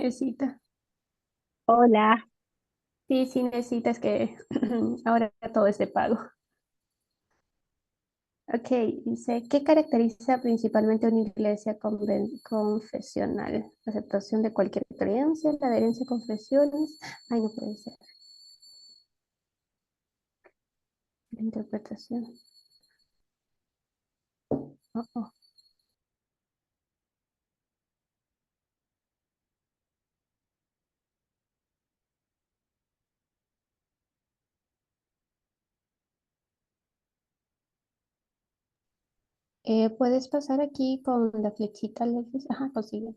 Necesita. Hola, Sí, sí, necesitas que ahora todo es de pago. Ok, dice, ¿qué caracteriza principalmente una iglesia confesional? La aceptación de cualquier creencia, la adherencia a confesiones. Ay, no puede ser. La interpretación. Oh, oh. ¿Puedes pasar aquí con la flechita, Alexis? Ajá, consigue.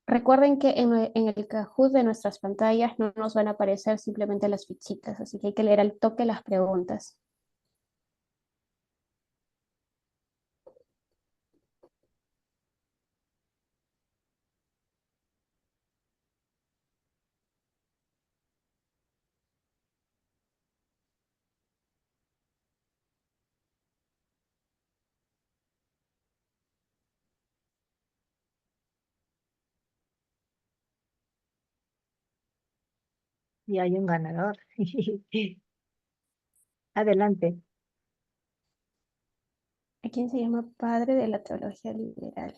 Recuerden que en el Kahoot de nuestras pantallas no nos van a aparecer simplemente las fichitas, así que hay que leer al toque las preguntas. y hay un ganador. Adelante. ¿A quién se llama padre de la teología liberal?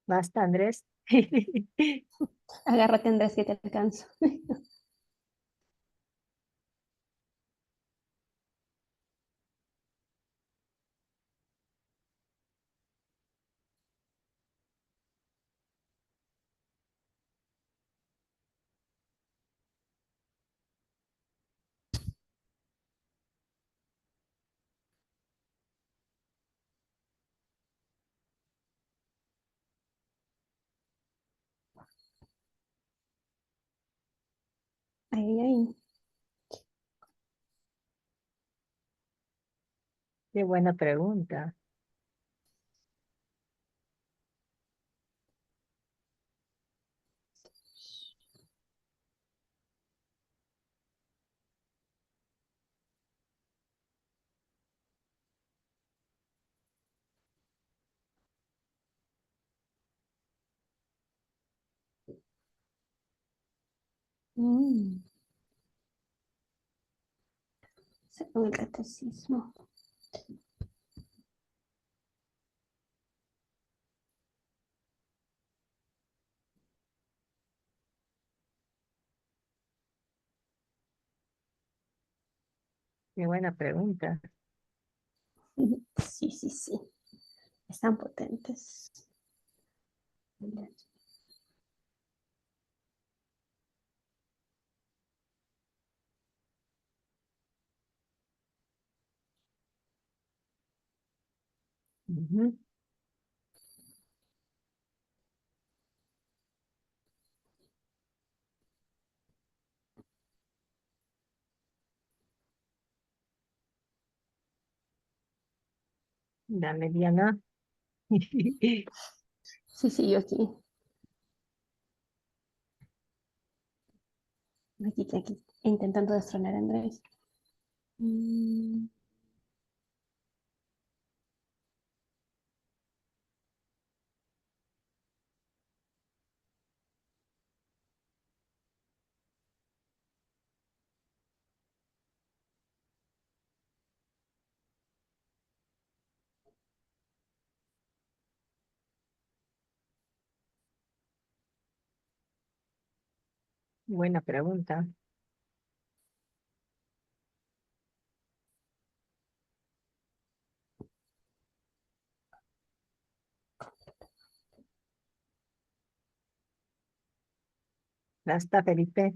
Basta, Andrés. Agárrate, Andrés, que te alcanzo. Ay, ay. Qué buena pregunta. Mm, según el catecismo. Qué buena pregunta. Sí, sí, sí. Están potentes. Ujú. Dale, Diana. Sí, sí, yo aquí. Aquí, intentando destronar a Andrés. Mm, Buena pregunta. Basta, Felipe.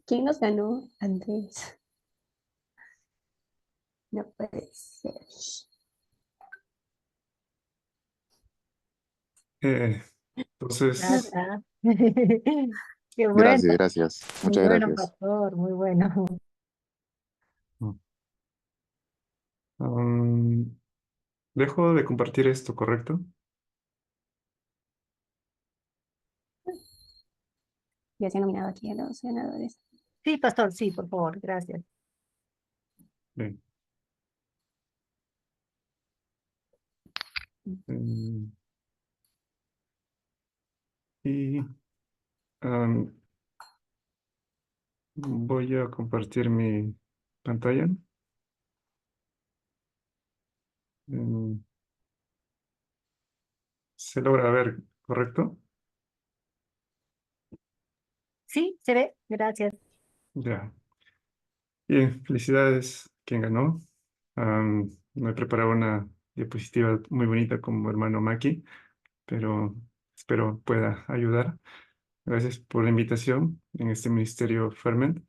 ¿Quién nos ganó? Andrés. No puede ser. Eh, Ya entonces, está. Qué bueno, Gracias, gracias. muy Muchas bueno, gracias. pastor, muy bueno. um, dejo de compartir esto, ¿correcto? Ya se han nominado aquí a los ganadores. Sí, pastor, sí, por favor, gracias. Bien. Mm, y um, voy a compartir mi pantalla. Mm, se logra ver, ¿correcto? Sí, se ve, gracias. Ya. Bien, felicidades quien ganó. Me he preparado una diapositiva muy bonita como hermano Maki, pero espero pueda ayudar. Gracias por la invitación en este ministerio Ferment.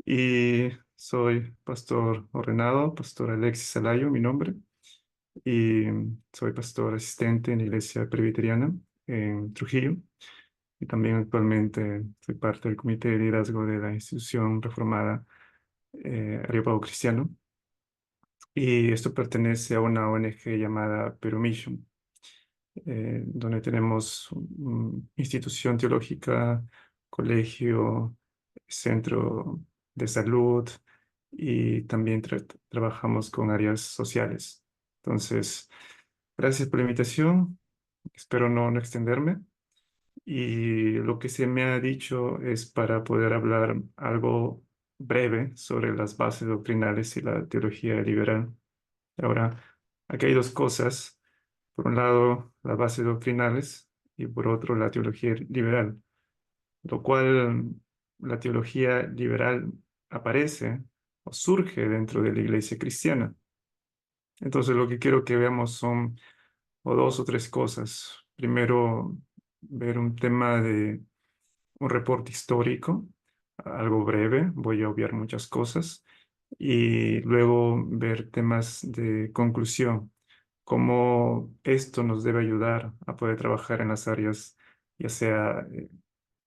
Y soy pastor ordenado, pastor Alexis Alayo, mi nombre, y soy pastor asistente en la iglesia presbiteriana en Trujillo. Y también actualmente soy parte del comité de liderazgo de la institución reformada Areópago Cristiano. Y esto pertenece a una ONG llamada Peru Mission, donde tenemos institución teológica, colegio, centro de salud y también trabajamos con áreas sociales. Entonces, gracias por la invitación. Espero no extenderme. Y lo que se me ha dicho es para poder hablar algo breve sobre las bases doctrinales y la teología liberal. Ahora, aquí hay dos cosas. Por un lado, las bases doctrinales y por otro, la teología liberal, lo cual la teología liberal aparece o surge dentro de la iglesia cristiana. Entonces, lo que quiero que veamos son o dos o tres cosas. Primero, ver un tema de un reporte histórico, algo breve, voy a obviar muchas cosas, y luego ver temas de conclusión, cómo esto nos debe ayudar a poder trabajar en las áreas, ya sea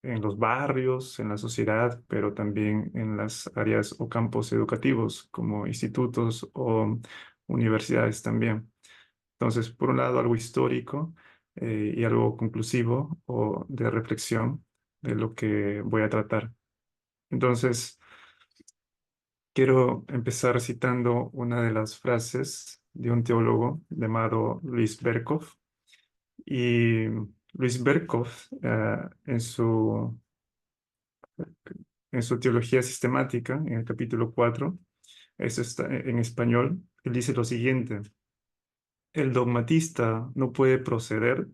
en los barrios, en la sociedad, pero también en las áreas o campos educativos, como institutos o universidades también. Entonces, por un lado, algo histórico y algo conclusivo o de reflexión de lo que voy a tratar. Entonces, quiero empezar citando una de las frases de un teólogo llamado Luis Berkhoff. Y Luis Berkhoff, en su teología sistemática, en el capítulo 4, eso está en español, él dice lo siguiente: el dogmatista no puede proceder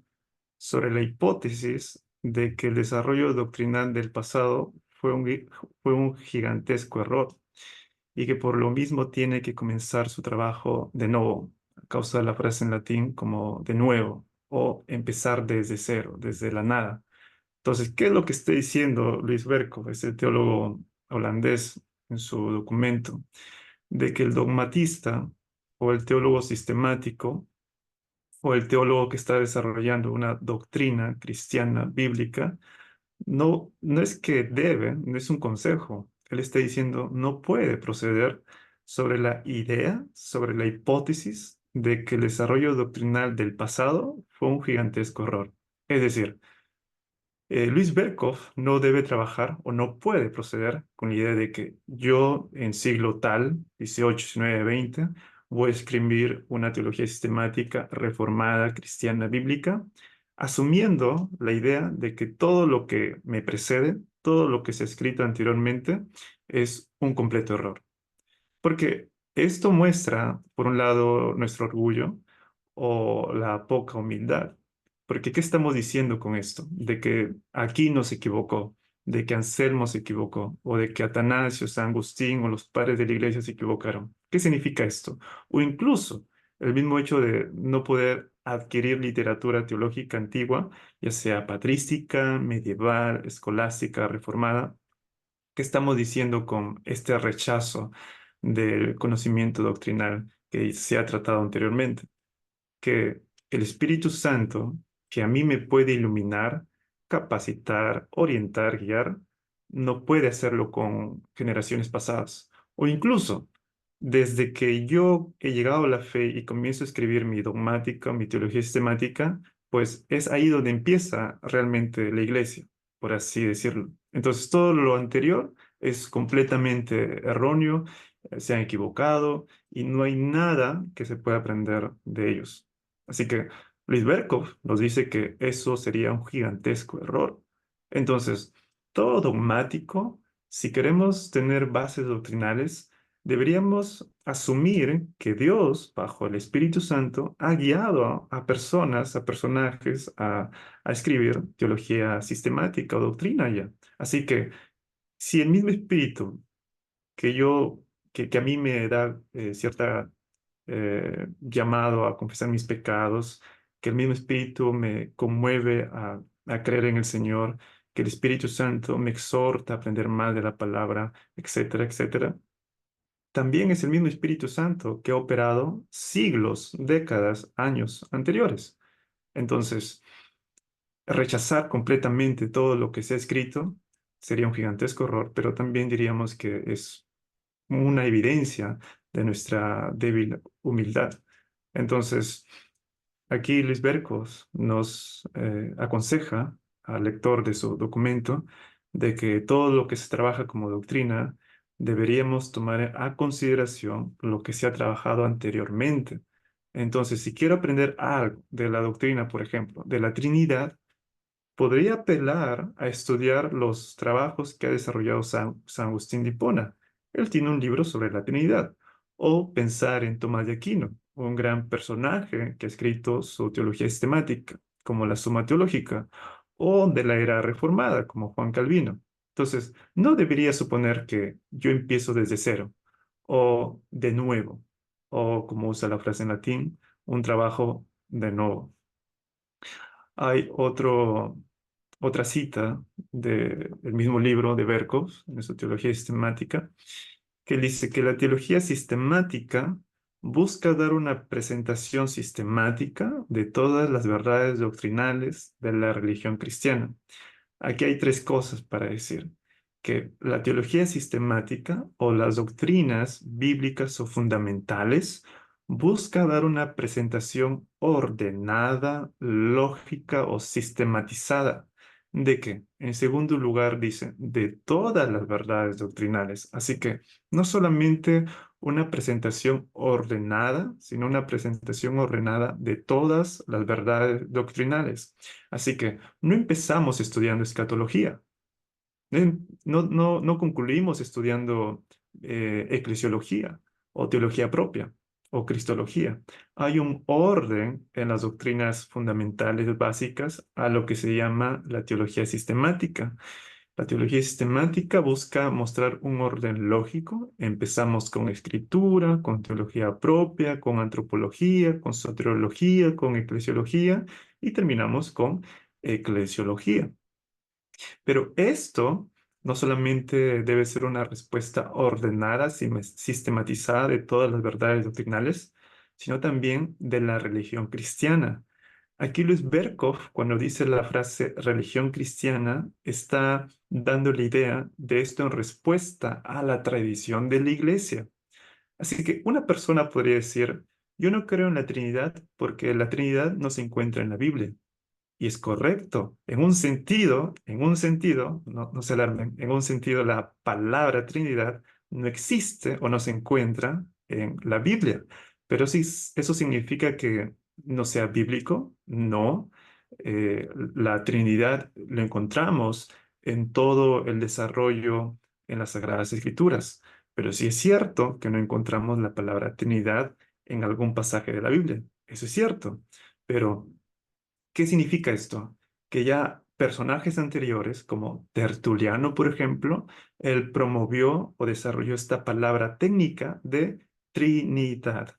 sobre la hipótesis de que el desarrollo doctrinal del pasado fue un gigantesco error y que por lo mismo tiene que comenzar su trabajo de nuevo, a causa de la frase en latín como de nuevo o empezar desde cero, desde la nada. Entonces, ¿qué es lo que está diciendo Luis Berkhoff, ese teólogo holandés, en su documento? De que el dogmatista o el teólogo sistemático o el teólogo que está desarrollando una doctrina cristiana bíblica, no es que debe, no es un consejo. Él está diciendo, no puede proceder sobre la idea, sobre la hipótesis de que el desarrollo doctrinal del pasado fue un gigantesco error. Es decir, Luis Berkhoff no debe trabajar o no puede proceder con la idea de que yo en siglo tal, 18, 19, 20, voy a escribir una teología sistemática reformada, cristiana, bíblica, asumiendo la idea de que todo lo que me precede, todo lo que se ha escrito anteriormente, es un completo error. Porque esto muestra, por un lado, nuestro orgullo o la poca humildad. Porque ¿qué estamos diciendo con esto? De que aquí no se equivocó. de que Anselmo se equivocó, o de que Atanasio, San Agustín o los padres de la iglesia se equivocaron. ¿Qué significa esto? O incluso el mismo hecho de no poder adquirir literatura teológica antigua, ya sea patrística, medieval, escolástica, reformada. ¿Qué estamos diciendo con este rechazo del conocimiento doctrinal que se ha tratado anteriormente? Que el Espíritu Santo, que a mí me puede iluminar, capacitar, orientar, guiar, no puede hacerlo con generaciones pasadas. O incluso, desde que yo he llegado a la fe y comienzo a escribir mi dogmática, mi teología sistemática, pues es ahí donde empieza realmente la iglesia, por así decirlo. Entonces, todo lo anterior es completamente erróneo, se han equivocado y no hay nada que se pueda aprender de ellos. Así que Luis Berkov nos dice que eso sería un gigantesco error. Entonces, todo dogmático, si queremos tener bases doctrinales, deberíamos asumir que Dios, bajo el Espíritu Santo, ha guiado a personas, a personajes, a escribir teología sistemática o doctrina ya. Así que si el mismo Espíritu que yo, que a mí me da cierta llamado a confesar mis pecados, que el mismo Espíritu me conmueve a creer en el Señor, que el Espíritu Santo me exhorta a aprender más de la palabra, etcétera, etcétera. También es el mismo Espíritu Santo que ha operado siglos, décadas, años anteriores. Entonces, rechazar completamente todo lo que se ha escrito sería un gigantesco error, pero también diríamos que es una evidencia de nuestra débil humildad. Entonces, aquí Luis Berkos nos aconseja al lector de su documento de que todo lo que se trabaja como doctrina deberíamos tomar a consideración lo que se ha trabajado anteriormente. Entonces, si quiero aprender algo de la doctrina, por ejemplo, de la Trinidad, podría apelar a estudiar los trabajos que ha desarrollado San Agustín de Hipona. Él tiene un libro sobre la Trinidad. O pensar en Tomás de Aquino, un gran personaje que ha escrito su teología sistemática, como la Suma Teológica, o de la era reformada, como Juan Calvino. Entonces, no debería suponer que yo empiezo desde cero, o de nuevo, o como usa la frase en latín, un trabajo de nuevo. Hay otra cita del mismo libro de Berkov, en su teología sistemática, que dice que la teología sistemática busca dar una presentación sistemática de todas las verdades doctrinales de la religión cristiana. Aquí hay tres cosas para decir: que la teología sistemática o las doctrinas bíblicas o fundamentales busca dar una presentación ordenada, lógica o sistematizada. ¿De qué? En segundo lugar, dice, de todas las verdades doctrinales. Así que no solamente una presentación ordenada, sino una presentación ordenada de todas las verdades doctrinales. Así que no empezamos estudiando escatología, no concluimos estudiando eclesiología o teología propia o cristología. Hay un orden en las doctrinas fundamentales básicas a lo que se llama la teología sistemática. La teología sistemática busca mostrar un orden lógico. Empezamos con escritura, con teología propia, con antropología, con soteriología, con eclesiología y terminamos con eclesiología. Pero esto no solamente debe ser una respuesta ordenada, sistematizada de todas las verdades doctrinales, sino también de la religión cristiana. Aquí Luis Berkov, cuando dice la frase religión cristiana, está dando la idea de esto en respuesta a la tradición de la iglesia. Así que una persona podría decir, yo no creo en la Trinidad porque la Trinidad no se encuentra en la Biblia. Y es correcto, en un sentido, no se alarmen, en un sentido la palabra Trinidad no existe o no se encuentra en la Biblia. Pero sí, eso significa que no sea bíblico, no. La Trinidad lo encontramos en todo el desarrollo en las Sagradas Escrituras. Pero sí es cierto que no encontramos la palabra Trinidad en algún pasaje de la Biblia. Eso es cierto. Pero ¿qué significa esto? Que ya personajes anteriores, como Tertuliano, por ejemplo, él promovió o desarrolló esta palabra técnica de Trinidad.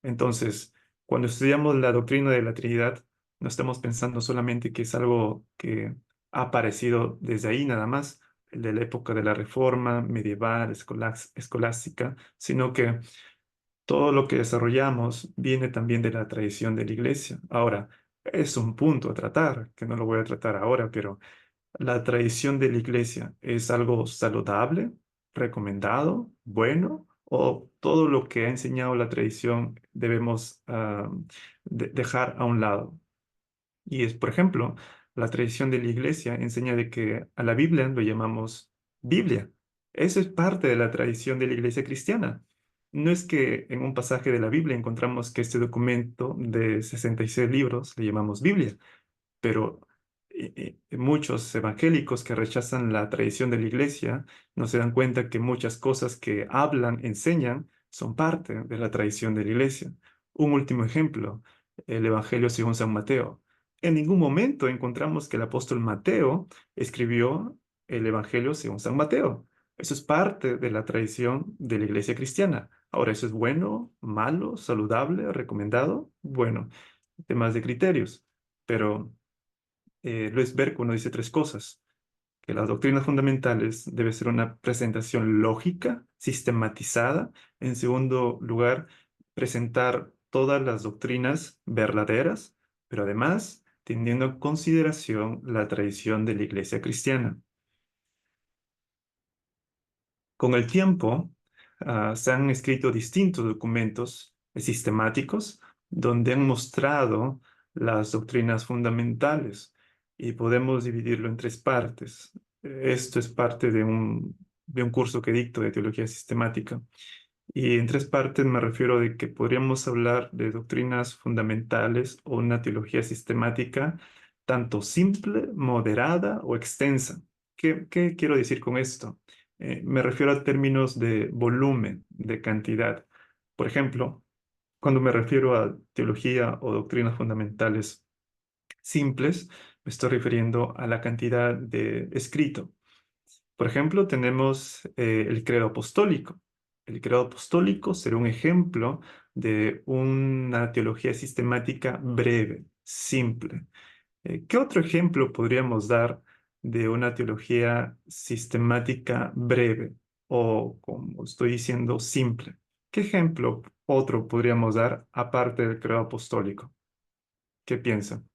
Entonces, cuando estudiamos la doctrina de la Trinidad, no estamos pensando solamente que es algo que ha aparecido desde ahí nada más, de la época de la Reforma medieval, escolástica, sino que todo lo que desarrollamos viene también de la tradición de la Iglesia. Ahora, es un punto a tratar, que no lo voy a tratar ahora, pero la tradición de la Iglesia es algo saludable, recomendado, bueno, o todo lo que ha enseñado la tradición debemos dejar a un lado. Y es, por ejemplo, la tradición de la Iglesia enseña de que a la Biblia lo llamamos Biblia. Eso es parte de la tradición de la Iglesia cristiana. No es que en un pasaje de la Biblia encontramos que este documento de 66 libros le llamamos Biblia, pero muchos evangélicos que rechazan la tradición de la iglesia no se dan cuenta que muchas cosas que hablan, enseñan, son parte de la tradición de la iglesia. Un último ejemplo, el Evangelio según San Mateo. En ningún momento encontramos que el apóstol Mateo escribió el Evangelio según San Mateo. Eso es parte de la tradición de la iglesia cristiana. Ahora, ¿eso es bueno, malo, saludable, recomendado? Bueno, temas de criterios, pero Luis Berkman nos dice tres cosas: que las doctrinas fundamentales debe ser una presentación lógica, sistematizada. En segundo lugar, presentar todas las doctrinas verdaderas, pero además teniendo en consideración la tradición de la Iglesia cristiana. Con el tiempo, se han escrito distintos documentos sistemáticos donde han mostrado las doctrinas fundamentales y podemos dividirlo en tres partes. Esto es parte de un curso que dicto de teología sistemática. Y en tres partes me refiero de que podríamos hablar de doctrinas fundamentales o una teología sistemática, tanto simple, moderada o extensa. ¿Qué quiero decir con esto? Me refiero a términos de volumen, de cantidad. Por ejemplo, cuando me refiero a teología o doctrinas fundamentales simples, me estoy refiriendo a la cantidad de escrito. Por ejemplo, tenemos el credo apostólico. El credo apostólico será un ejemplo de una teología sistemática breve, simple. ¿Qué otro ejemplo podríamos dar de una teología sistemática breve o, como estoy diciendo, simple? ¿Qué ejemplo otro podríamos dar aparte del credo apostólico? ¿Qué piensan?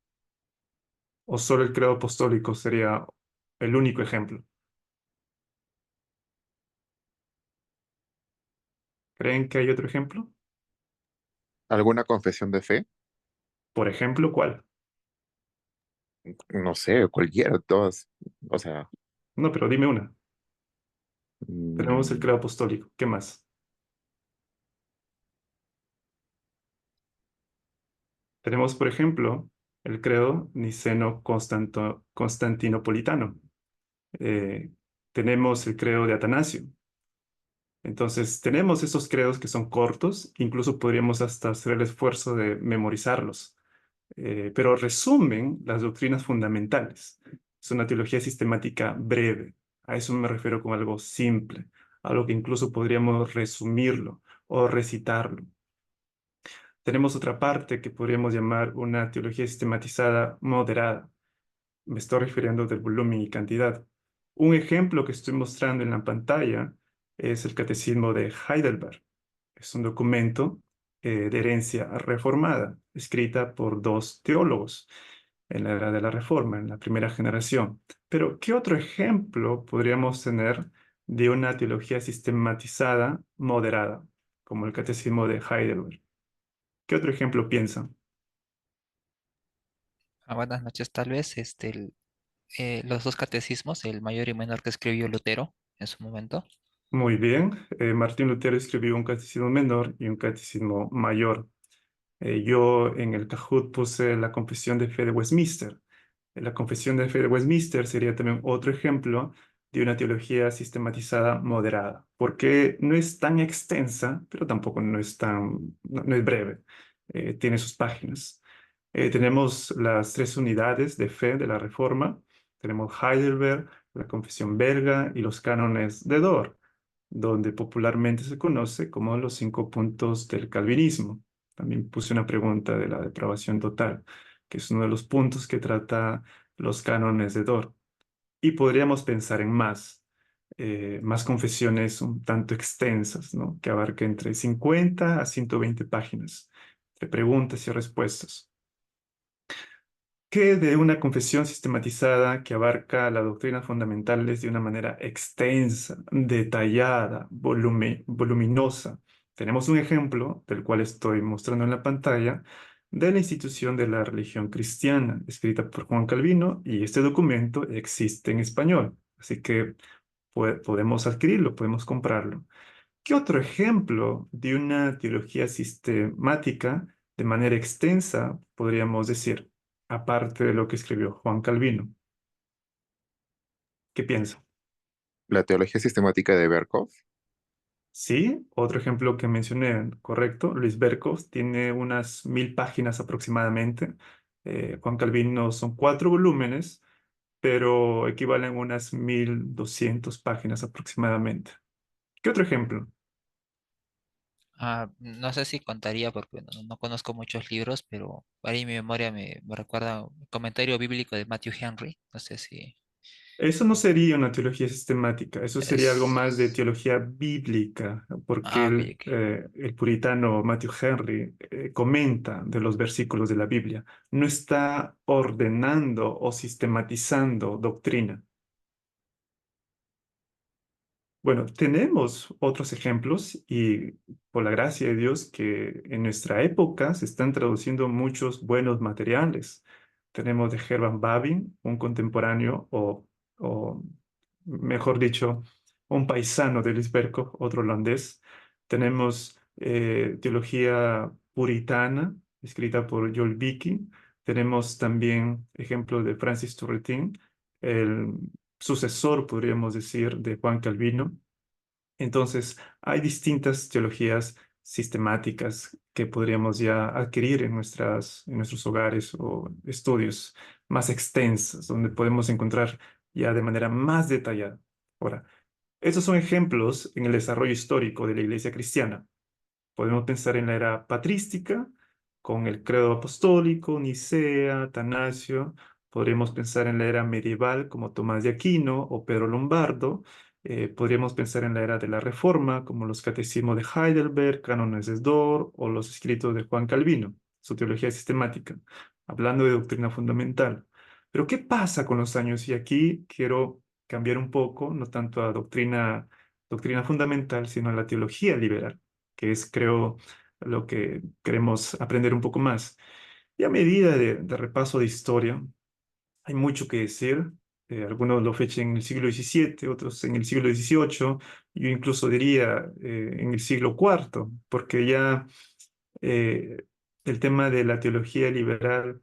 ¿O solo el credo apostólico sería el único ejemplo? ¿Creen que hay otro ejemplo? ¿Alguna confesión de fe? Por ejemplo, ¿cuál? No sé, cualquiera, todas. O sea, No, pero dime una. Tenemos el mm, credo apostólico. ¿Qué más? Tenemos, por ejemplo, el credo niceno-constantinopolitano. Eh, Tenemos el credo de Atanasio. Entonces, tenemos esos credos que son cortos, incluso podríamos hasta hacer el esfuerzo de memorizarlos, pero resumen las doctrinas fundamentales. Es una teología sistemática breve. A eso me refiero con algo simple, algo que incluso podríamos resumirlo o recitarlo. Tenemos otra parte que podríamos llamar una teología sistematizada moderada. Me estoy refiriendo del volumen y cantidad. Un ejemplo que estoy mostrando en la pantalla es el Catecismo de Heidelberg. Es un documento de herencia reformada, escrita por dos teólogos en la era de la Reforma, en la primera generación. Pero, ¿qué otro ejemplo podríamos tener de una teología sistematizada moderada, como el Catecismo de Heidelberg? ¿Qué otro ejemplo piensan? Buenas noches, tal vez los dos catecismos, el mayor y menor que escribió Lutero en su momento. Muy bien, Martín Lutero escribió un catecismo menor y un catecismo mayor. Yo en el Kahoot puse la Confesión de Fe de Westminster. La Confesión de Fe de Westminster sería también otro ejemplo de una teología sistematizada moderada, porque no es tan extensa, pero tampoco no es breve. Tiene sus páginas. Tenemos las tres unidades de fe de la Reforma, Tenemos Heidelberg, la Confesión Belga y los cánones de Dort, donde popularmente se conoce como los 5 puntos del calvinismo. También puse una pregunta de la depravación total, que es uno de los puntos que trata los cánones de Dort. Y podríamos pensar en más confesiones un tanto extensas, ¿no? Que abarquen entre 50 a 120 páginas de preguntas y respuestas. ¿Qué de una confesión sistematizada que abarca las doctrinas fundamentales de una manera extensa, detallada, voluminosa? Tenemos un ejemplo, del cual estoy mostrando en la pantalla, de la institución de la religión cristiana, escrita por Juan Calvino, y este documento existe en español, así que podemos adquirirlo, podemos comprarlo. ¿Qué otro ejemplo de una teología sistemática de manera extensa podríamos decir, aparte de lo que escribió Juan Calvino? ¿Qué piensa? La teología sistemática de Berkov. Sí, otro ejemplo que mencioné, correcto. Luis Berkov tiene unas 1000 páginas aproximadamente. Juan Calvino son 4 volúmenes, pero equivalen a unas 1200 páginas aproximadamente. ¿Qué otro ejemplo? No sé si contaría porque no conozco muchos libros, pero ahí mi memoria me recuerda un comentario bíblico de Matthew Henry. No sé si Eso no sería una teología sistemática, eso sería algo más de es... teología bíblica, porque Ok, el, ok. eh, el puritano Matthew Henry comenta de los versículos de la Biblia, no está ordenando o sistematizando doctrina. Bueno, tenemos otros ejemplos y por la gracia de Dios que en nuestra época se están traduciendo muchos buenos materiales. Tenemos de Herman Babbing, un contemporáneo o mejor dicho, un paisano de Luis Berkhoff, otro holandés. Tenemos teología puritana, escrita por Joel Viking. Tenemos también ejemplos de Francis Turretin, el sucesor, podríamos decir, de Juan Calvino. Entonces, hay distintas teologías sistemáticas que podríamos ya adquirir en nuestros hogares o estudios más extensas, donde podemos encontrar ya de manera más detallada. Ahora, estos son ejemplos en el desarrollo histórico de la Iglesia cristiana. Podemos pensar en la era patrística, con el credo apostólico, Nicea, Atanasio. Podríamos pensar en la era medieval, como Tomás de Aquino o Pedro Lombardo. Podríamos pensar en la era de la Reforma, como los catecismos de Heidelberg, cánones de Dort o los escritos de Juan Calvino, su teología sistemática, hablando de doctrina fundamental. Pero, ¿qué pasa con los años? Y aquí quiero cambiar un poco, no tanto a doctrina fundamental, sino a la teología liberal, que es, creo, lo que queremos aprender un poco más. Y a medida de repaso de historia, hay mucho que decir. Algunos lo fechan en el siglo XVII, otros en el siglo XVIII, yo incluso diría en el siglo IV, porque ya eh, el tema de la teología liberal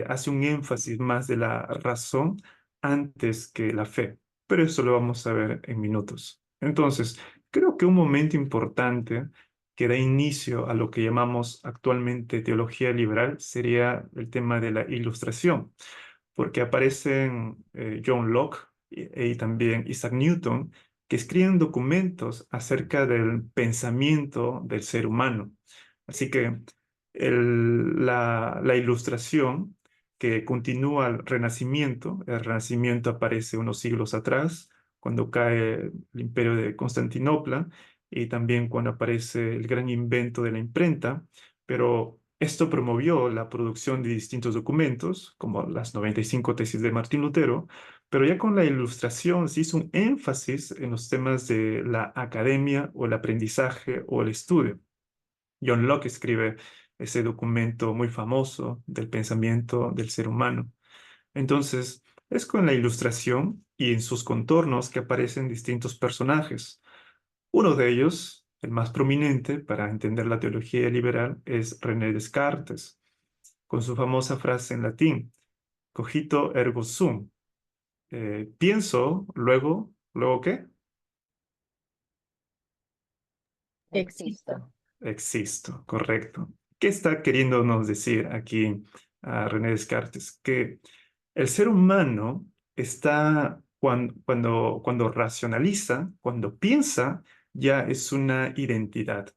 hace un énfasis más de la razón antes que la fe, pero eso lo vamos a ver en minutos. Entonces, creo que un momento importante que da inicio a lo que llamamos actualmente teología liberal sería el tema de la ilustración, porque aparecen John Locke y también Isaac Newton, que escriben documentos acerca del pensamiento del ser humano. Así que la ilustración que continúa el Renacimiento aparece unos siglos atrás, cuando cae el imperio de Constantinopla y también cuando aparece el gran invento de la imprenta, pero esto promovió la producción de distintos documentos, como las 95 tesis de Martín Lutero, pero ya con la ilustración se hizo un énfasis en los temas de la academia o el aprendizaje o el estudio. John Locke escribe ese documento muy famoso del pensamiento del ser humano. Entonces, es con la ilustración y en sus contornos que aparecen distintos personajes. Uno de ellos, el más prominente para entender la teología liberal, es René Descartes, con su famosa frase en latín, cogito ergo sum. Pienso, ¿luego qué? Existo. Existo, correcto. ¿Qué está queriéndonos decir aquí a René Descartes? Que el ser humano está cuando racionaliza, cuando piensa, ya es una identidad.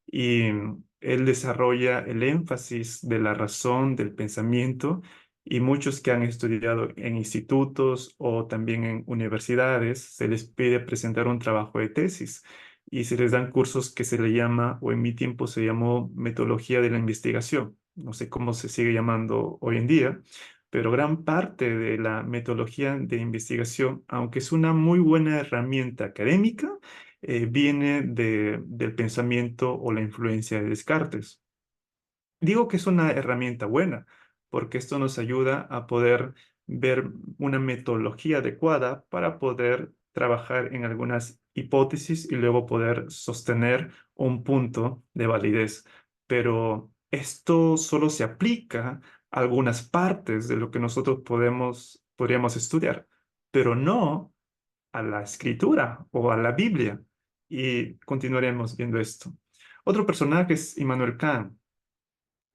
Y él desarrolla el énfasis de la razón, del pensamiento, y muchos que han estudiado en institutos o también en universidades, se les pide presentar un trabajo de tesis y se les dan cursos que se le llama, o en mi tiempo se llamó metodología de la investigación. No sé cómo se sigue llamando hoy en día, pero gran parte de la metodología de investigación, aunque es una muy buena herramienta académica, viene del pensamiento o la influencia de Descartes. Digo que es una herramienta buena, porque esto nos ayuda a poder ver una metodología adecuada para poder trabajar en algunas hipótesis y luego poder sostener un punto de validez. Pero esto solo se aplica a algunas partes de lo que nosotros podríamos estudiar, pero no a la escritura o a la Biblia. Y continuaremos viendo esto. Otro personaje es Immanuel Kant.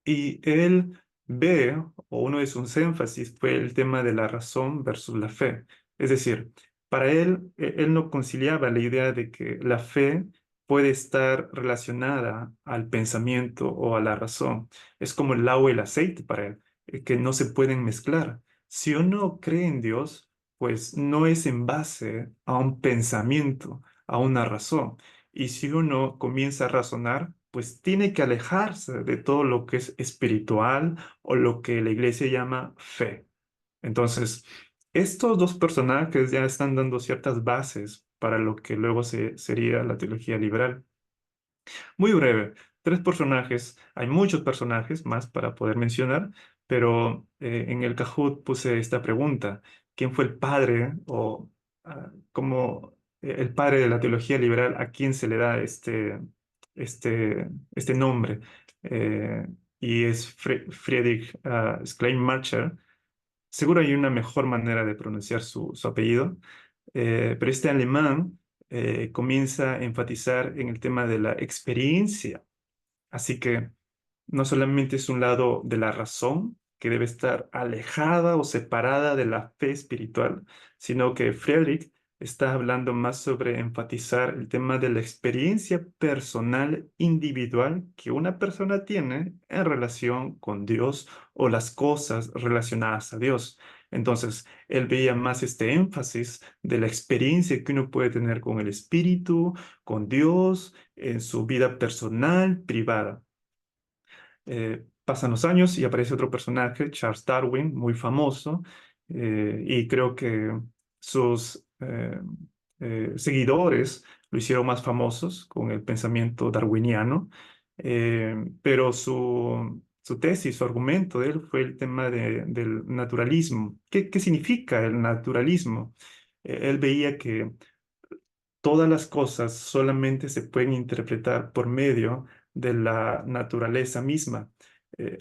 Y él ve, o uno de sus énfasis fue el tema de la razón versus la fe. Es decir, para él, él no conciliaba la idea de que la fe puede estar relacionada al pensamiento o a la razón. Es como el agua y el aceite para él, que no se pueden mezclar. Si uno cree en Dios, pues no es en base a un pensamiento, a una razón. Y si uno comienza a razonar, pues tiene que alejarse de todo lo que es espiritual o lo que la iglesia llama fe. Entonces, estos dos personajes ya están dando ciertas bases para lo que luego sería la teología liberal. Muy breve, tres personajes, hay muchos personajes más para poder mencionar, pero en el Kahoot puse esta pregunta: ¿quién fue el padre o como el padre de la teología liberal? ¿A quién se le da este nombre? Eh, y es Friedrich Schleiermacher. Seguro hay una mejor manera de pronunciar su apellido, pero este alemán comienza a enfatizar en el tema de la experiencia. Así que no solamente es un lado de la razón que debe estar alejada o separada de la fe espiritual, sino que Friedrich está hablando más sobre enfatizar el tema de la experiencia personal individual que una persona tiene en relación con Dios o las cosas relacionadas a Dios. Entonces, él veía más este énfasis de la experiencia que uno puede tener con el Espíritu, con Dios, en su vida personal, privada. Pasan los años y aparece otro personaje, Charles Darwin, muy famoso, y creo que sus seguidores lo hicieron más famosos con el pensamiento darwiniano, pero su tesis, su argumento de él fue el tema del naturalismo. ¿Qué significa el naturalismo? Él veía que todas las cosas solamente se pueden interpretar por medio de la naturaleza misma.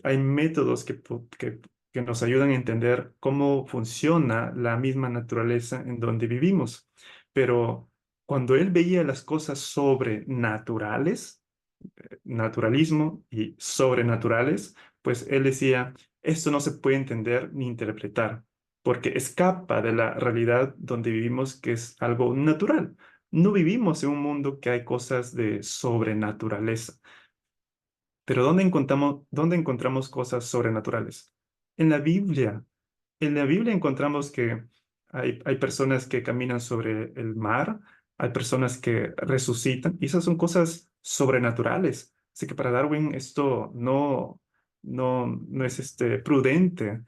Hay métodos que nos ayudan a entender cómo funciona la misma naturaleza en donde vivimos. Pero cuando él veía las cosas sobrenaturales, naturalismo y sobrenaturales, pues él decía, esto no se puede entender ni interpretar, porque escapa de la realidad donde vivimos, que es algo natural. No vivimos en un mundo que hay cosas de sobrenaturaleza. Pero dónde encontramos cosas sobrenaturales? En la Biblia. En la Biblia encontramos que hay personas que caminan sobre el mar, hay personas que resucitan, y esas son cosas sobrenaturales. Así que para Darwin esto no es prudente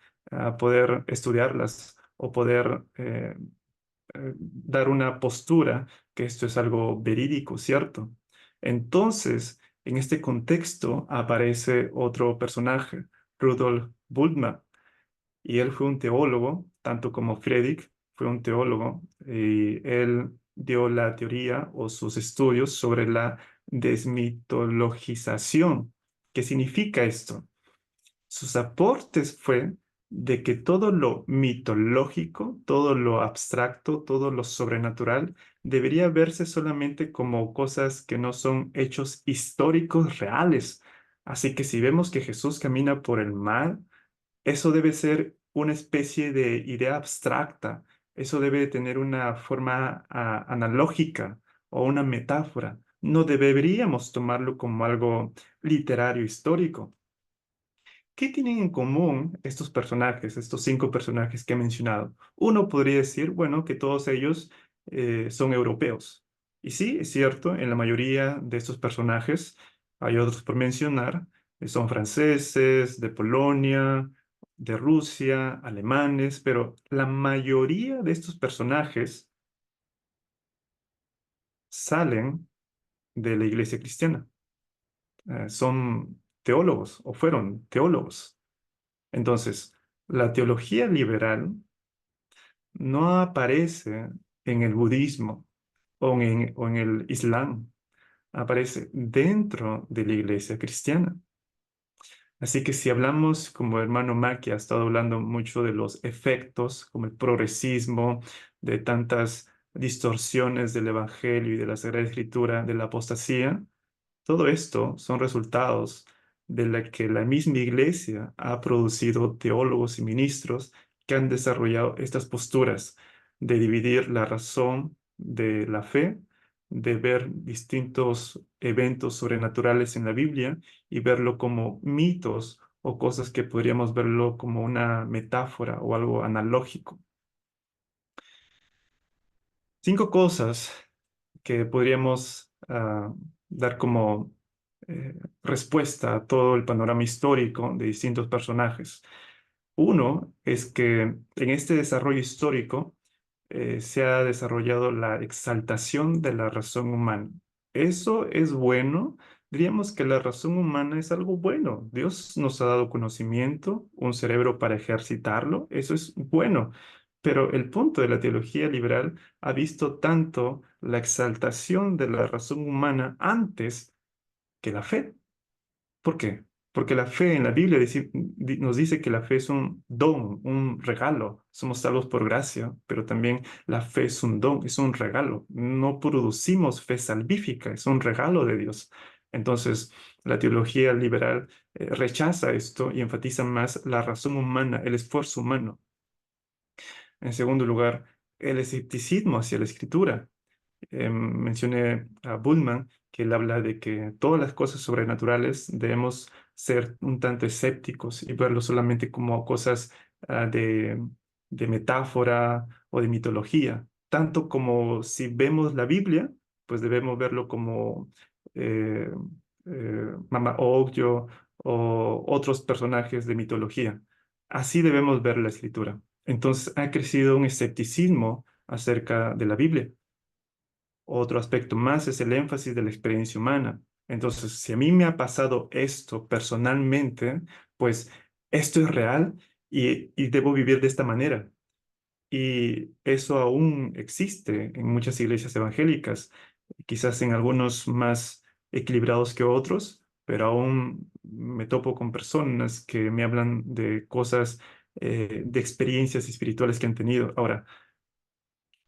poder estudiarlas o poder dar una postura que esto es algo verídico, ¿cierto? Entonces, en este contexto aparece otro personaje, Rudolf Bultmann, y él fue un teólogo, tanto como Friedrich fue un teólogo, y él dio la teoría o sus estudios sobre la desmitologización. ¿Qué significa esto? Sus aportes fue de que todo lo mitológico, todo lo abstracto, todo lo sobrenatural debería verse solamente como cosas que no son hechos históricos reales. Así que si vemos que Jesús camina por el mar, eso debe ser una especie de idea abstracta Eso debe tener una forma analógica o una metáfora. No deberíamos tomarlo como algo literario histórico. ¿Qué tienen en común estos personajes, estos 5 personajes que he mencionado? Uno podría decir, bueno, que todos ellos son europeos. Y sí, es cierto, en la mayoría de estos personajes, hay otros por mencionar, son franceses, de Polonia, de Rusia, alemanes, pero la mayoría de estos personajes salen de la iglesia cristiana. Son teólogos o fueron teólogos. Entonces, la teología liberal no aparece en el budismo o en el islam, aparece dentro de la iglesia cristiana. Así que si hablamos, como hermano Maki ha estado hablando mucho de los efectos, como el progresismo, de tantas distorsiones del Evangelio y de la Sagrada Escritura, de la apostasía, todo esto son resultados de la que la misma iglesia ha producido teólogos y ministros que han desarrollado estas posturas de dividir la razón de la fe, de ver distintos eventos sobrenaturales en la Biblia y verlo como mitos o cosas que podríamos verlo como una metáfora o algo analógico. 5 cosas que podríamos dar como respuesta a todo el panorama histórico de distintos personajes. Uno es que en este desarrollo histórico se ha desarrollado la exaltación de la razón humana. Eso es bueno. Diríamos que la razón humana es algo bueno. Dios nos ha dado conocimiento, un cerebro para ejercitarlo. Eso es bueno. Pero el punto de la teología liberal ha visto tanto la exaltación de la razón humana antes que la fe. ¿Por qué? Porque la fe en la Biblia nos dice que la fe es un don, un regalo. Somos salvos por gracia, pero también la fe es un don, es un regalo. No producimos fe salvífica, es un regalo de Dios. Entonces, la teología liberal rechaza esto y enfatiza más la razón humana, el esfuerzo humano. En segundo lugar, el escepticismo hacia la escritura. Mencioné a Bullman, que él habla de que todas las cosas sobrenaturales debemos ser un tanto escépticos y verlo solamente como cosas de metáfora o de mitología. Tanto como si vemos la Biblia, pues debemos verlo como eh, Mama Ogyo o otros personajes de mitología. Así debemos ver la escritura. Entonces ha crecido un escepticismo acerca de la Biblia. Otro aspecto más es el énfasis de la experiencia humana. Entonces, si a mí me ha pasado esto personalmente, pues esto es real y debo vivir de esta manera. Y eso aún existe en muchas iglesias evangélicas, quizás en algunos más equilibrados que otros, pero aún me topo con personas que me hablan de cosas, de experiencias espirituales que han tenido. Ahora,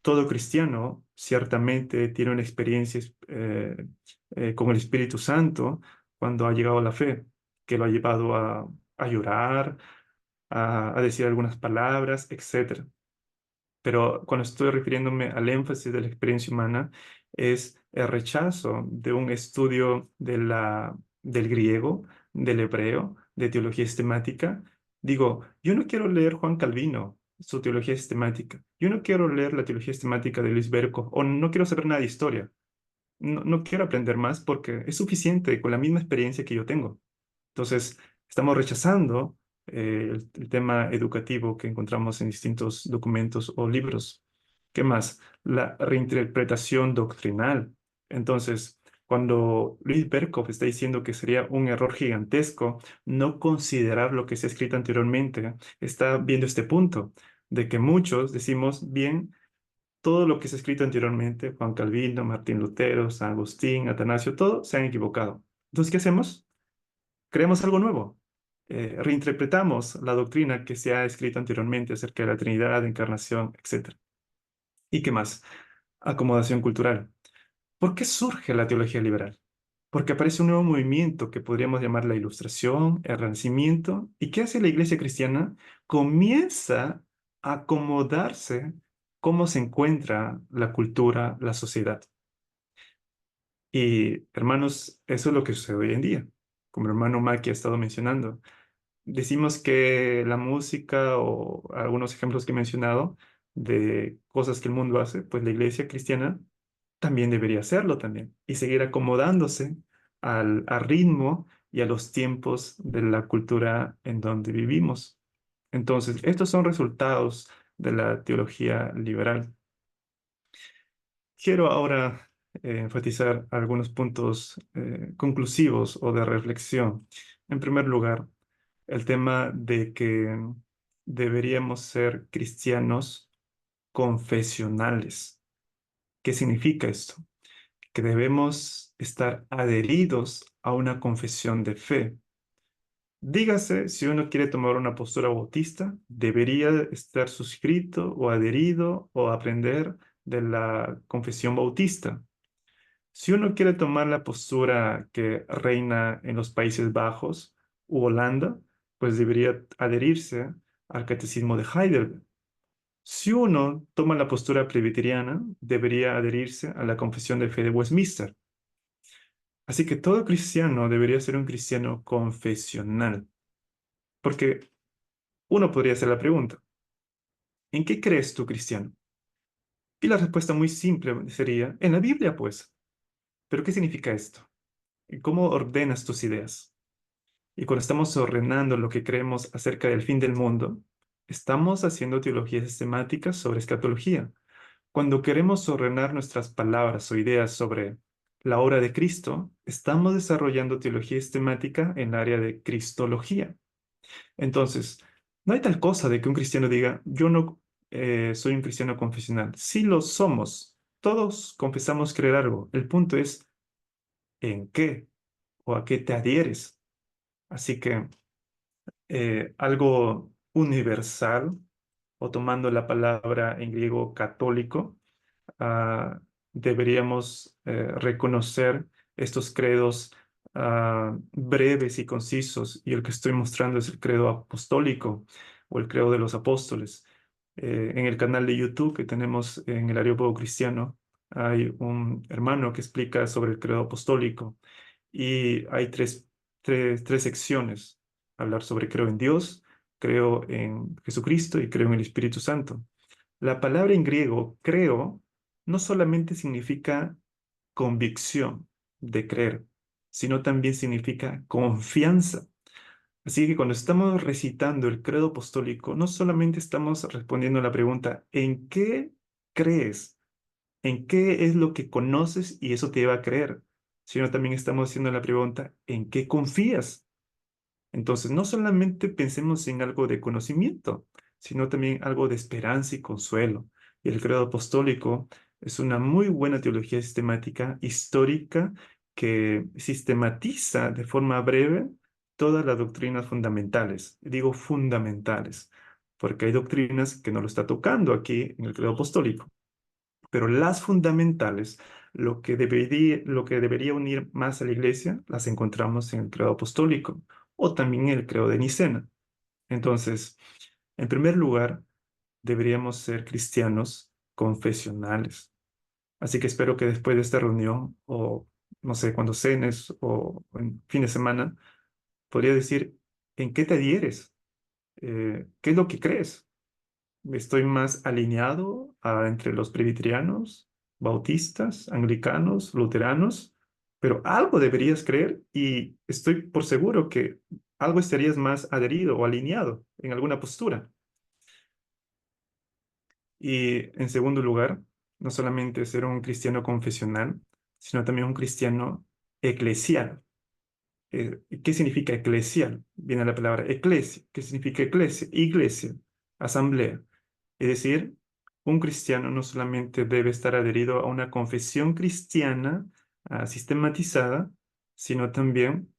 todo cristiano ciertamente tiene una experiencia con el Espíritu Santo cuando ha llegado a la fe, que lo ha llevado a llorar, a decir algunas palabras, etcétera. Pero cuando estoy refiriéndome al énfasis de la experiencia humana, es el rechazo de un estudio del griego, del hebreo, de teología sistemática. Digo, yo no quiero leer Juan Calvino, su teología sistemática. Yo no quiero leer la teología sistemática de Luis Berco, o no quiero saber nada de historia. No quiero aprender más porque es suficiente con la misma experiencia que yo tengo. Entonces, estamos rechazando el tema educativo que encontramos en distintos documentos o libros. ¿Qué más? La reinterpretación doctrinal. Entonces, cuando Luis Berkhoff está diciendo que sería un error gigantesco no considerar lo que se ha escrito anteriormente, está viendo este punto de que muchos decimos, bien, todo lo que se ha escrito anteriormente, Juan Calvino, Martín Lutero, San Agustín, Atanasio, todo se han equivocado. Entonces, ¿qué hacemos? Creamos algo nuevo. Reinterpretamos la doctrina que se ha escrito anteriormente acerca de la Trinidad, encarnación, etc. ¿Y qué más? Acomodación cultural. ¿Por qué surge la teología liberal? Porque aparece un nuevo movimiento que podríamos llamar la Ilustración, el Renacimiento. ¿Y qué hace la Iglesia cristiana? Comienza a acomodarse cómo se encuentra la cultura, la sociedad. Y hermanos, eso es lo que sucede hoy en día, como el hermano Maki ha estado mencionando. Decimos que la música o algunos ejemplos que he mencionado de cosas que el mundo hace, pues la iglesia cristiana también debería hacerlo también y seguir acomodándose al ritmo y a los tiempos de la cultura en donde vivimos. Entonces, estos son resultados de la teología liberal. Quiero ahora enfatizar algunos puntos conclusivos o de reflexión. En primer lugar, el tema de que deberíamos ser cristianos confesionales. ¿Qué significa esto? Que debemos estar adheridos a una confesión de fe. Dígase, si uno quiere tomar una postura bautista, debería estar suscrito o adherido o aprender de la confesión bautista. Si uno quiere tomar la postura que reina en los Países Bajos u Holanda, pues debería adherirse al Catecismo de Heidelberg. Si uno toma la postura presbiteriana, debería adherirse a la Confesión de Fe de Westminster. Así que todo cristiano debería ser un cristiano confesional, porque uno podría hacer la pregunta, ¿en qué crees tú, cristiano? Y la respuesta muy simple sería, en la Biblia, pues. ¿Pero qué significa esto? ¿Y cómo ordenas tus ideas? Y cuando estamos ordenando lo que creemos acerca del fin del mundo, estamos haciendo teología sistemática sobre escatología. Cuando queremos ordenar nuestras palabras o ideas sobre la obra de Cristo, estamos desarrollando teología sistemática en el área de cristología. Entonces, no hay tal cosa de que un cristiano diga, yo no soy un cristiano confesional. Sí lo somos. Todos confesamos creer algo. El punto es, ¿en qué o a qué te adhieres? Así que algo universal, o tomando la palabra en griego católico, deberíamos reconocer estos credos breves y concisos, y el que estoy mostrando es el credo apostólico o el credo de los apóstoles. En el canal de YouTube que tenemos en el Areópago Cristiano, hay un hermano que explica sobre el credo apostólico y hay tres secciones. Hablar sobre creo en Dios, creo en Jesucristo y creo en el Espíritu Santo. La palabra en griego, creo, no solamente significa convicción de creer, sino también significa confianza. Así que cuando estamos recitando el credo apostólico, no solamente estamos respondiendo a la pregunta, ¿en qué crees? ¿En qué es lo que conoces y eso te lleva a creer? Sino también estamos haciendo la pregunta, ¿en qué confías? Entonces, no solamente pensemos en algo de conocimiento, sino también algo de esperanza y consuelo. Y el credo apostólico es una muy buena teología sistemática, histórica, que sistematiza de forma breve todas las doctrinas fundamentales. Digo fundamentales, porque hay doctrinas que no lo está tocando aquí en el credo apostólico. Pero las fundamentales, lo que debería unir más a la iglesia, las encontramos en el credo apostólico o también en el credo de Nicena. Entonces, en primer lugar, deberíamos ser cristianos confesionales. Así que espero que después de esta reunión, o no sé, cuando cenes o en fin de semana, podría decir, ¿en qué te adhieres? ¿Qué es lo que crees? Estoy más alineado entre los presbiterianos, bautistas, anglicanos, luteranos, pero algo deberías creer y estoy por seguro que algo estarías más adherido o alineado en alguna postura. Y en segundo lugar, no solamente ser un cristiano confesional, sino también un cristiano eclesial. ¿Qué significa eclesial? Viene la palabra eclesia. ¿Qué significa eclesia? Iglesia, asamblea. Es decir, un cristiano no solamente debe estar adherido a una confesión cristiana sistematizada, sino también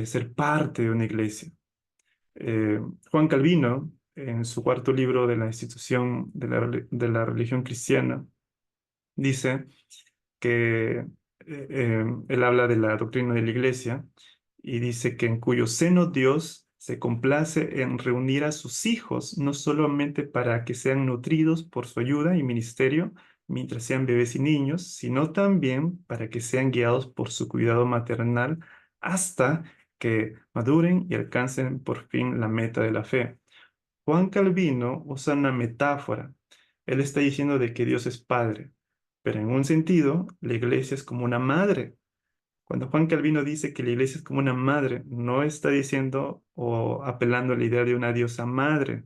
ser parte de una iglesia. Juan Calvino, en su cuarto libro de la institución de la religión cristiana, dice que él habla de la doctrina de la iglesia y dice que en cuyo seno Dios se complace en reunir a sus hijos, no solamente para que sean nutridos por su ayuda y ministerio mientras sean bebés y niños, sino también para que sean guiados por su cuidado maternal hasta que maduren y alcancen por fin la meta de la fe. Juan Calvino usa una metáfora. Él está diciendo de que Dios es padre, pero en un sentido, la iglesia es como una madre. Cuando Juan Calvino dice que la iglesia es como una madre, no está diciendo o apelando a la idea de una diosa madre.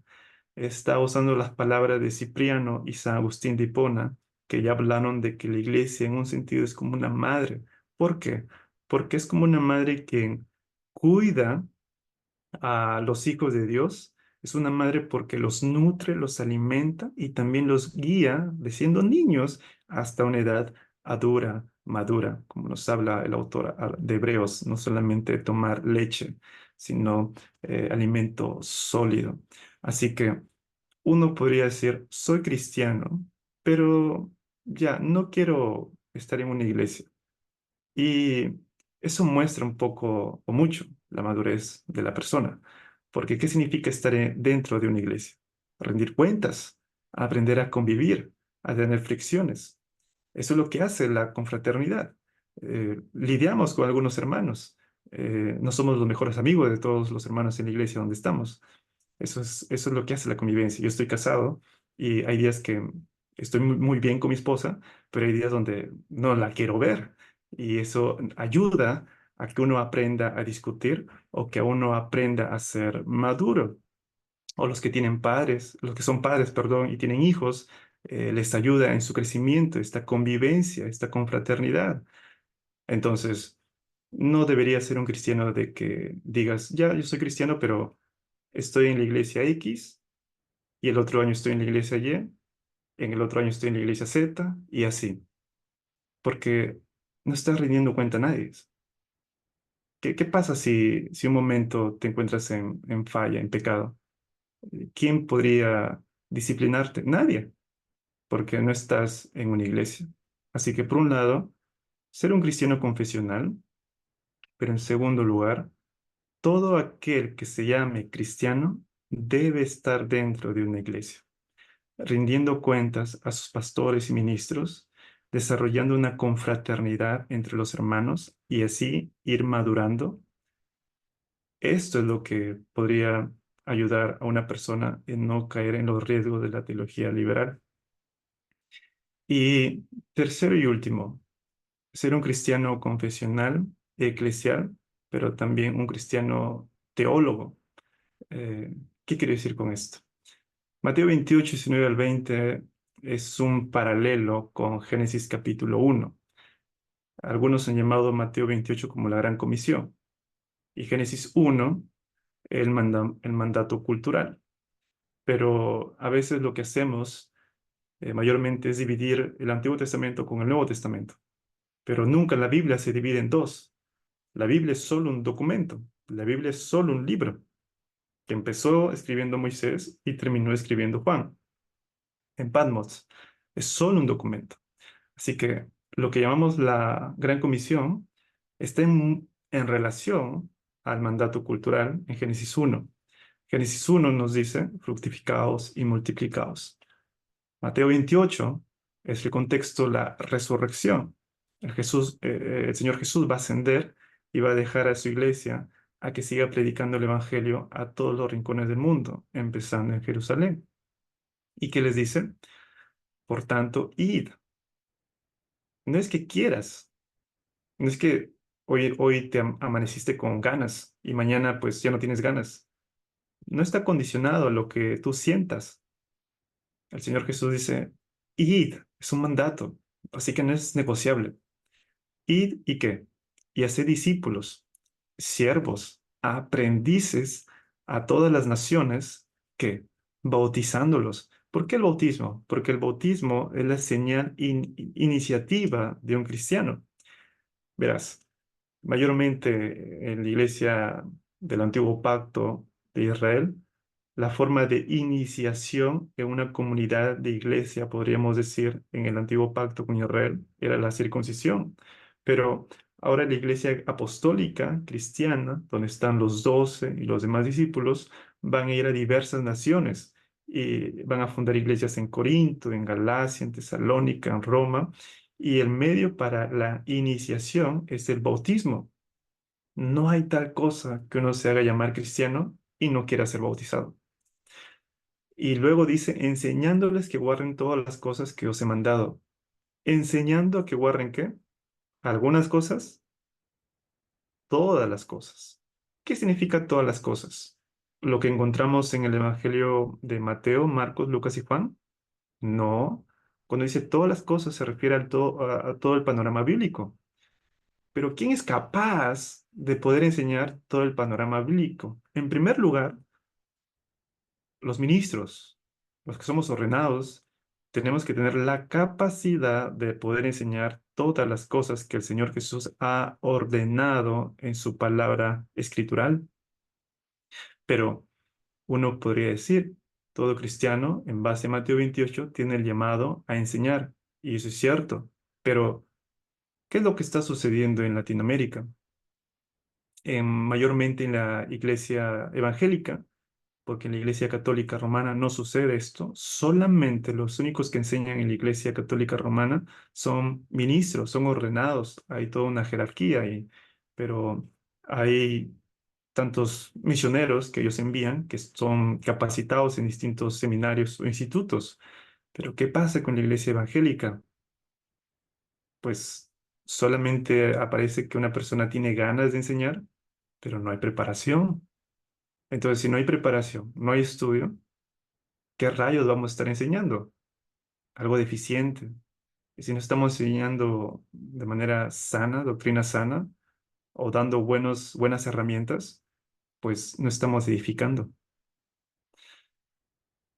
Está usando las palabras de Cipriano y San Agustín de Hipona, que ya hablaron de que la iglesia en un sentido es como una madre. ¿Por qué? Porque es como una madre que cuida a los hijos de Dios. Es una madre porque los nutre, los alimenta y también los guía, de siendo niños, hasta una edad madura, como nos habla el autor de Hebreos, no solamente tomar leche, sino alimento sólido. Así que uno podría decir, soy cristiano, pero ya no quiero estar en una iglesia. Y eso muestra un poco o mucho la madurez de la persona. Porque ¿qué significa estar dentro de una iglesia? Rendir cuentas, aprender a convivir, a tener fricciones. Eso es lo que hace la confraternidad. Lidiamos con algunos hermanos. No somos los mejores amigos de todos los hermanos en la iglesia donde estamos. Eso es lo que hace la convivencia. Yo estoy casado y hay días que estoy muy bien con mi esposa, pero hay días donde no la quiero ver. Y eso ayuda a que uno aprenda a discutir o que uno aprenda a ser maduro. O los que tienen padres, los que son padres, perdón, y tienen hijos, les ayuda en su crecimiento, esta convivencia, esta confraternidad. Entonces, no debería ser un cristiano de que digas, ya, yo soy cristiano, pero estoy en la iglesia X y el otro año estoy en la iglesia Y, en el otro año estoy en la iglesia Z y así, porque no estás rindiendo cuenta a nadie. ¿Qué pasa si un momento te encuentras en falla, en pecado? ¿Quién podría disciplinarte? Nadie, porque no estás en una iglesia. Así que por un lado, ser un cristiano confesional, pero en segundo lugar, todo aquel que se llame cristiano debe estar dentro de una iglesia, rindiendo cuentas a sus pastores y ministros, desarrollando una confraternidad entre los hermanos y así ir madurando. Esto es lo que podría ayudar a una persona en no caer en los riesgos de la teología liberal. Y tercero y último, ser un cristiano confesional, eclesial, pero también un cristiano teólogo. Eh, ¿Qué quiero decir con esto? Mateo 28, 19 al 20 es un paralelo con Génesis capítulo 1. Algunos han llamado Mateo 28 como la Gran Comisión y Génesis 1 el mandato cultural. Pero a veces lo que hacemos mayormente es dividir el Antiguo Testamento con el Nuevo Testamento. Pero nunca la Biblia se divide en dos. La Biblia es solo un documento. La Biblia es solo un libro que empezó escribiendo Moisés y terminó escribiendo Juan en Patmos. Es solo un documento. Así que lo que llamamos la Gran Comisión está en relación al mandato cultural en Génesis 1. Génesis 1 nos dice, fructificaos y multiplicaos. Mateo 28 es el contexto, la resurrección. El Señor Jesús va a ascender y va a dejar a su iglesia a que siga predicando el Evangelio a todos los rincones del mundo, empezando en Jerusalén. ¿Y qué les dice? Por tanto, id. No es que quieras, no es que hoy te amaneciste con ganas y mañana pues ya no tienes ganas. No está condicionado a lo que tú sientas. El Señor Jesús dice, id, es un mandato, así que no es negociable. Id y qué? Y haced discípulos, siervos, aprendices a todas las naciones que bautizándolos. ¿Por qué el bautismo? Porque el bautismo es la señal iniciativa de un cristiano. Verás, mayormente en la iglesia del antiguo pacto de Israel, la forma de iniciación en una comunidad de iglesia, podríamos decir, en el antiguo pacto con Israel, era la circuncisión. Pero ahora la iglesia apostólica cristiana, donde están los 12 y los demás discípulos, van a ir a diversas naciones y van a fundar iglesias en Corinto, en Galacia, en Tesalónica, en Roma, y el medio para la iniciación es el bautismo. No hay tal cosa que uno se haga llamar cristiano y no quiera ser bautizado. Y luego dice, enseñándoles que guarden todas las cosas que os he mandado. Enseñando a que guarden ¿qué? Algunas cosas, todas las cosas. ¿Qué significa todas las cosas? ¿Lo que encontramos en el Evangelio de Mateo, Marcos, Lucas y Juan? No. Cuando dice todas las cosas se refiere a todo el panorama bíblico. Pero ¿quién es capaz de poder enseñar todo el panorama bíblico? En primer lugar, los ministros, los que somos ordenados, tenemos que tener la capacidad de poder enseñar todas las cosas que el Señor Jesús ha ordenado en su palabra escritural. Pero uno podría decir, todo cristiano, en base a Mateo 28, tiene el llamado a enseñar, y eso es cierto. Pero, ¿qué es lo que está sucediendo en Latinoamérica? Mayormente en la iglesia evangélica, porque en la Iglesia Católica Romana no sucede esto. Solamente los únicos que enseñan en la Iglesia Católica Romana son ministros, son ordenados. Hay toda una jerarquía ahí, pero hay tantos misioneros que ellos envían que son capacitados en distintos seminarios o institutos. Pero ¿qué pasa con la Iglesia evangélica? Pues solamente aparece que una persona tiene ganas de enseñar, pero no hay preparación. Entonces, si no hay preparación, no hay estudio, ¿qué rayos vamos a estar enseñando? Algo deficiente. Y si no estamos enseñando de manera sana, doctrina sana, o dando buenas herramientas, pues no estamos edificando.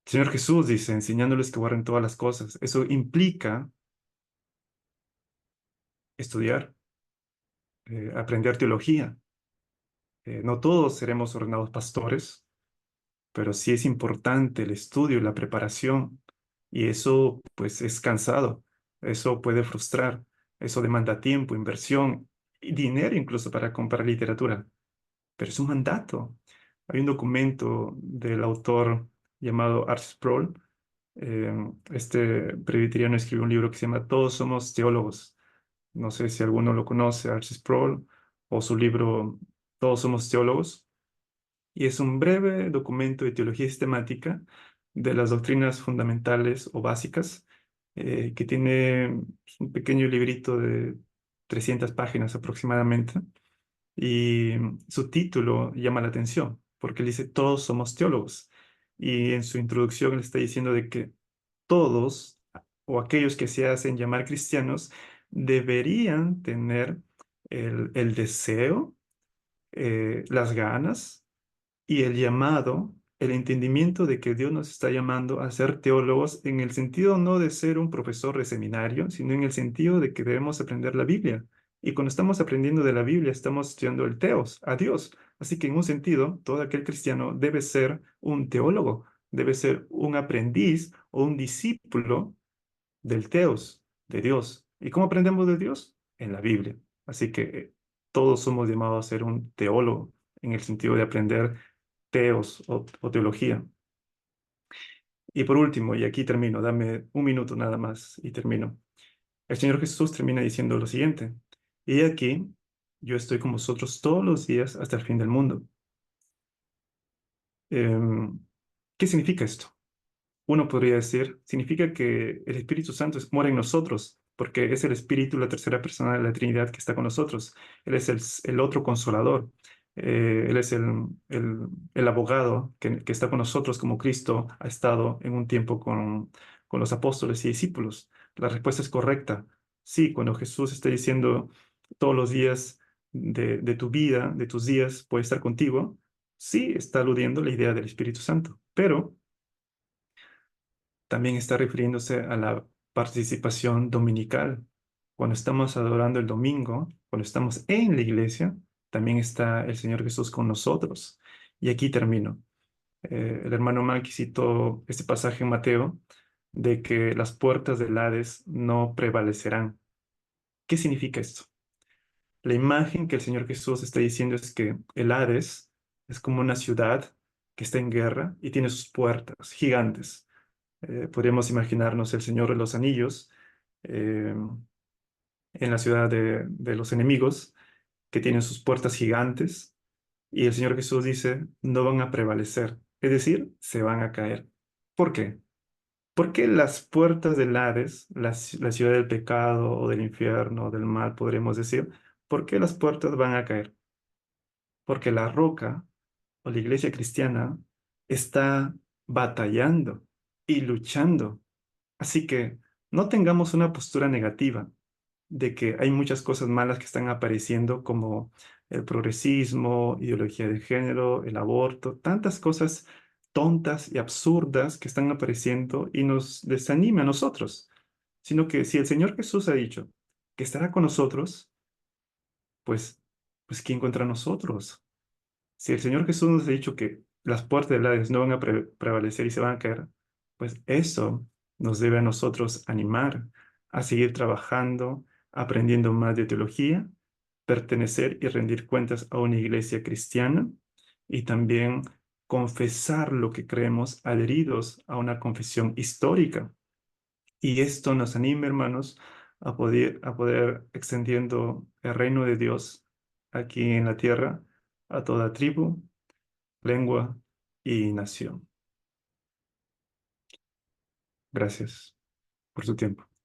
El Señor Jesús dice, enseñándoles que guarden todas las cosas. Eso implica estudiar, aprender teología. No todos seremos ordenados pastores, pero sí es importante el estudio, la preparación, y eso pues es cansado, eso puede frustrar, eso demanda tiempo, inversión y dinero incluso para comprar literatura, pero es un mandato. Hay un documento del autor llamado Art Sproul. Este presbiteriano escribió un libro que se llama Todos somos teólogos. No sé si alguno lo conoce, Art Sproul, o su libro Todos somos teólogos, y es un breve documento de teología sistemática de las doctrinas fundamentales o básicas, que tiene un pequeño librito de 300 páginas aproximadamente, y su título llama la atención, porque él dice, todos somos teólogos, y en su introducción él está diciendo de que todos, o aquellos que se hacen llamar cristianos, deberían tener el deseo, las ganas y el llamado, el entendimiento de que Dios nos está llamando a ser teólogos en el sentido no de ser un profesor de seminario, sino en el sentido de que debemos aprender la Biblia. Y cuando estamos aprendiendo de la Biblia, estamos estudiando el teos, a Dios. Así que en un sentido, todo aquel cristiano debe ser un teólogo, debe ser un aprendiz o un discípulo del teos, de Dios. ¿Y cómo aprendemos de Dios? En la Biblia. Así que todos somos llamados a ser un teólogo en el sentido de aprender teos o teología. Y por último, y aquí termino, dame un minuto nada más y termino. El Señor Jesús termina diciendo lo siguiente: y aquí yo estoy con vosotros todos los días hasta el fin del mundo. Em, ¿Qué significa esto? Uno podría decir, significa que el Espíritu Santo mora en nosotros, porque es el Espíritu, la tercera persona de la Trinidad que está con nosotros. Él es el otro consolador. Él es el abogado que está con nosotros como Cristo ha estado en un tiempo con los apóstoles y discípulos. La respuesta es correcta. Sí, cuando Jesús está diciendo todos los días de tu vida, de tus días, puede estar contigo, sí está aludiendo a la idea del Espíritu Santo, pero también está refiriéndose a la participación dominical. Cuando estamos adorando el domingo, cuando estamos en la iglesia, también está el Señor Jesús con nosotros. Y aquí termino. El hermano Maki citó este pasaje en Mateo de que las puertas del Hades no prevalecerán. ¿Qué significa esto? La imagen que el Señor Jesús está diciendo es que el Hades es como una ciudad que está en guerra y tiene sus puertas gigantes. Podríamos imaginarnos el Señor de los Anillos eh, en la ciudad de los enemigos, que tienen sus puertas gigantes, y el Señor Jesús dice, no van a prevalecer, es decir, se van a caer. ¿Por qué? Porque las puertas del Hades, la ciudad del pecado o del infierno o del mal, podríamos decir, ¿por qué las puertas van a caer? Porque la roca o la iglesia cristiana está batallando y luchando. Así que no tengamos una postura negativa de que hay muchas cosas malas que están apareciendo como el progresismo, ideología de género, el aborto, tantas cosas tontas y absurdas que están apareciendo y nos desanima a nosotros, sino que si el Señor Jesús ha dicho que estará con nosotros, pues, pues ¿quién contra nosotros? Si el Señor Jesús nos ha dicho que las puertas del Hades no van a prevalecer y se van a caer, pues eso nos debe a nosotros animar a seguir trabajando, aprendiendo más de teología, pertenecer y rendir cuentas a una iglesia cristiana y también confesar lo que creemos adheridos a una confesión histórica. Y esto nos anima, hermanos, a poder extendiendo el reino de Dios aquí en la tierra a toda tribu, lengua y nación. Gracias por su tiempo.